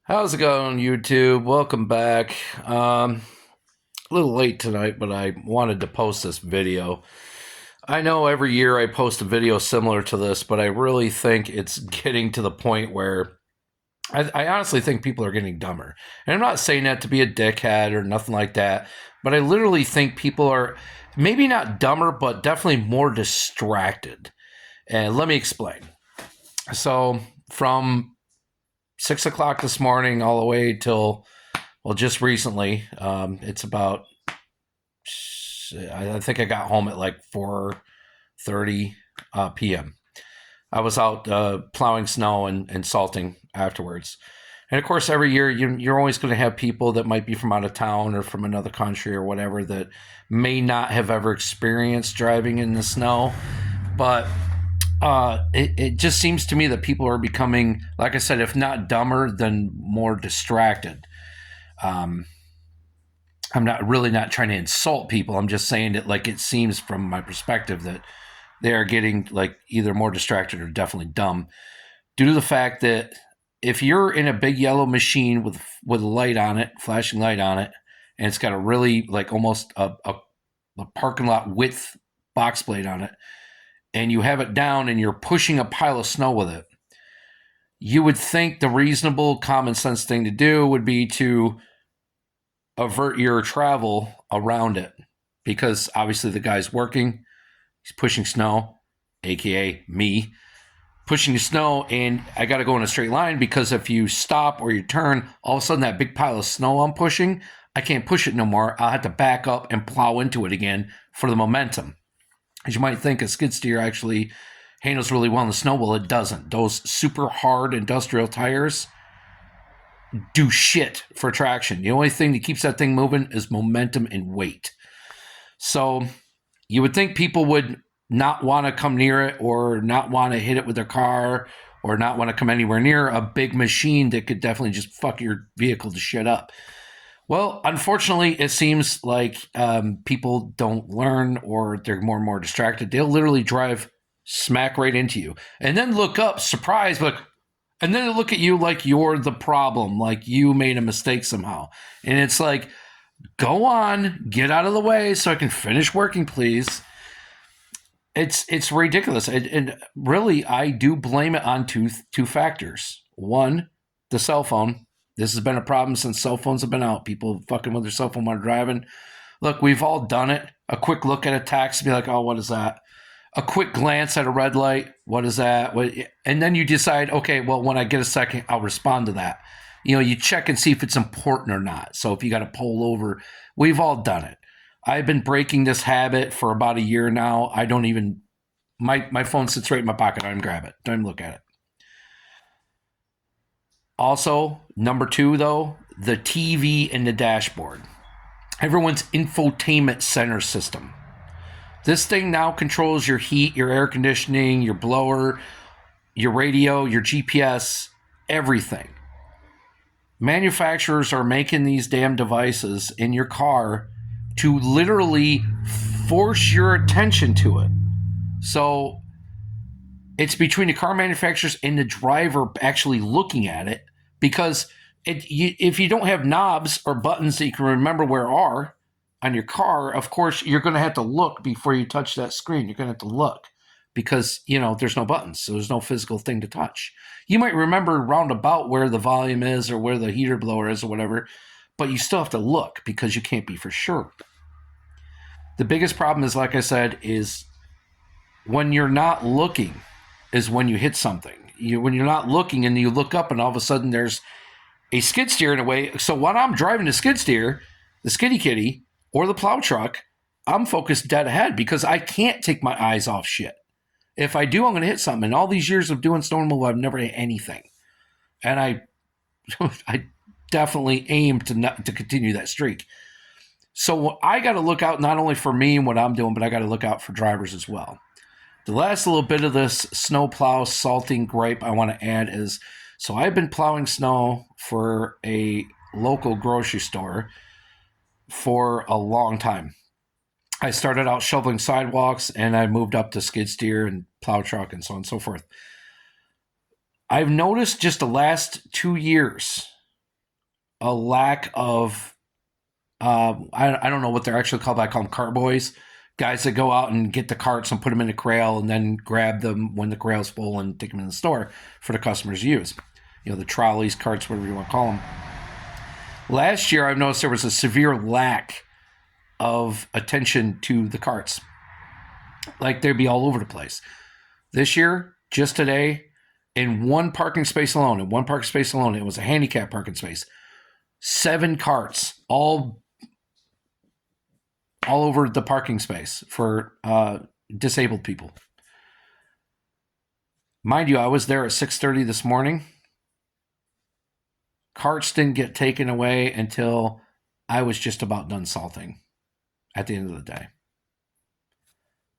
How's it going, YouTube? Welcome back. A little late tonight, but I wanted to post this video. I know every year I post a video similar to this, but I really think it's getting to the point where I honestly think people are getting dumber. And I'm not saying that to be a dickhead or nothing like that, but I literally think people are maybe not dumber, but definitely more distracted. And let me explain. So, from 6 o'clock this morning all the way till just recently. It's about I think I got home at like 4:30 p.m. I was out plowing snow and salting afterwards. And of course, every year you're always going to have people that might be from out of town or from another country or whatever that may not have ever experienced driving in the snow. But it just seems to me that people are becoming, like I said, if not dumber, then more distracted. Um, I'm not trying to insult people. I'm just saying that, like, it seems from my perspective that they are getting like either more distracted or definitely dumb due to the fact that if you're in a big yellow machine with a light on it, flashing light on it, and it's got a really like almost a parking lot width box plate on it, and you have it down and you're pushing a pile of snow with it, you would think the reasonable common sense thing to do would be to avert your travel around it, because obviously the guy's working, he's pushing snow, aka me pushing the snow, and I got to go in a straight line, because if you stop or you turn, all of a sudden that big pile of snow I'm pushing, I can't push it no more. I'll have to back up and plow into it again for the momentum. As you might think, a skid steer actually handles really well in the snow. Well, it doesn't. Those super hard industrial tires do shit for traction. The only thing that keeps that thing moving is momentum and weight. So you would think people would not want to come near it, or not want to hit it with their car, or not want to come anywhere near a big machine that could definitely just fuck your vehicle to shit up. Well, unfortunately, it seems like people don't learn, or they're more and more distracted. They'll literally drive smack right into you and then look up, surprised, like, and then they look at you like you're the problem, like you made a mistake somehow. And it's like, go on, get out of the way so I can finish working, please. It's ridiculous. And really, I do blame it on two factors. One, the cell phone. This has been a problem since cell phones have been out. People fucking with their cell phone while driving. Look, we've all done it. A quick look at a text, be like, oh, what is that? A quick glance at a red light, what is that? And then you decide, okay, well, when I get a second, I'll respond to that. You know, you check and see if it's important or not. So if you got to pull over, we've all done it. I've been breaking this habit for about a year now. I don't even, my phone sits right in my pocket. I don't even grab it. Don't even look at it. Also, number two, though, the TV and the dashboard. Everyone's infotainment center system. This thing now controls your heat, your air conditioning, your blower, your radio, your GPS, everything. Manufacturers are making these damn devices in your car to literally force your attention to it. So it's between the car manufacturers and the driver actually looking at it, because if you don't have knobs or buttons that you can remember where are on your car, of course, you're going to have to look before you touch that screen. You're going to have to look because, there's no buttons, so there's no physical thing to touch. You might remember roundabout where the volume is or where the heater blower is or whatever, but you still have to look because you can't be for sure. The biggest problem is, like I said, is when you're not looking is when you hit something. When you're not looking and you look up and all of a sudden there's a skid steer in a way. So when I'm driving the skid steer, the skiddy kitty, or the plow truck, I'm focused dead ahead because I can't take my eyes off shit. If I do, I'm going to hit something. In all these years of doing snow removal, I've never hit anything. And I definitely aim to continue that streak. So I got to look out not only for me and what I'm doing, but I got to look out for drivers as well. The last little bit of this snow plow salting gripe I want to add is, so I've been plowing snow for a local grocery store for a long time. I started out shoveling sidewalks and I moved up to skid steer and plow truck and so on and so forth. I've noticed just the last 2 years a lack of I don't know what they're actually called, but I call them cart boys. Guys that go out and get the carts and put them in a corral and then grab them when the corral's full and take them in the store for the customers to use. You know, the trolleys, carts, whatever you want to call them. Last year, I've noticed there was a severe lack of attention to the carts. Like they'd be all over the place. This year, just today, in one parking space alone, it was a handicap parking space. 7 carts, all over the parking space for disabled people. Mind you, I was there at 6:30 this morning. Carts didn't get taken away until I was just about done salting at the end of the day.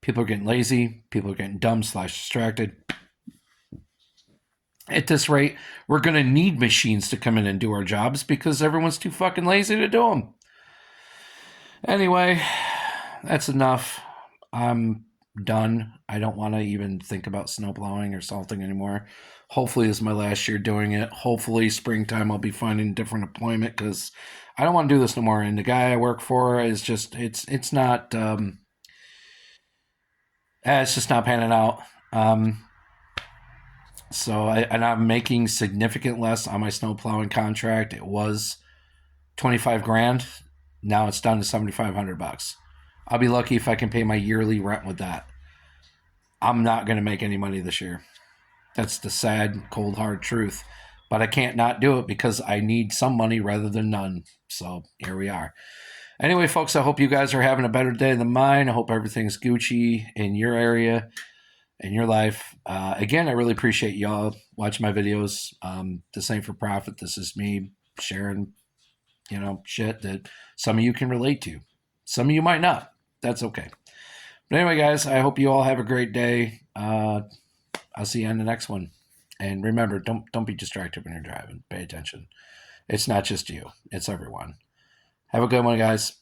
People are getting lazy. People are getting dumb/distracted. At this rate, we're going to need machines to come in and do our jobs because everyone's too fucking lazy to do them. Anyway, that's enough. I'm done. I don't want to even think about snow plowing or salting anymore. Hopefully this is my last year doing it. Hopefully springtime I'll be finding a different employment because I don't want to do this no more. And the guy I work for is just, it's not, it's just not panning out. So I'm making significant less on my snow plowing contract. It was 25 grand. Now it's down to $7,500. I'll be lucky if I can pay my yearly rent with that. I'm not going to make any money this year. That's the sad, cold, hard truth. But I can't not do it because I need some money rather than none. So here we are. Anyway, folks, I hope you guys are having a better day than mine. I hope everything's Gucci in your area, in your life. Again, I really appreciate y'all watching my videos. This ain't for profit. This is me sharing, shit that some of you can relate to. Some of you might not. That's okay. But anyway, guys, I hope you all have a great day. I'll see you on the next one. And remember, don't be distracted when you're driving. Pay attention. It's not just you. It's everyone. Have a good one, guys.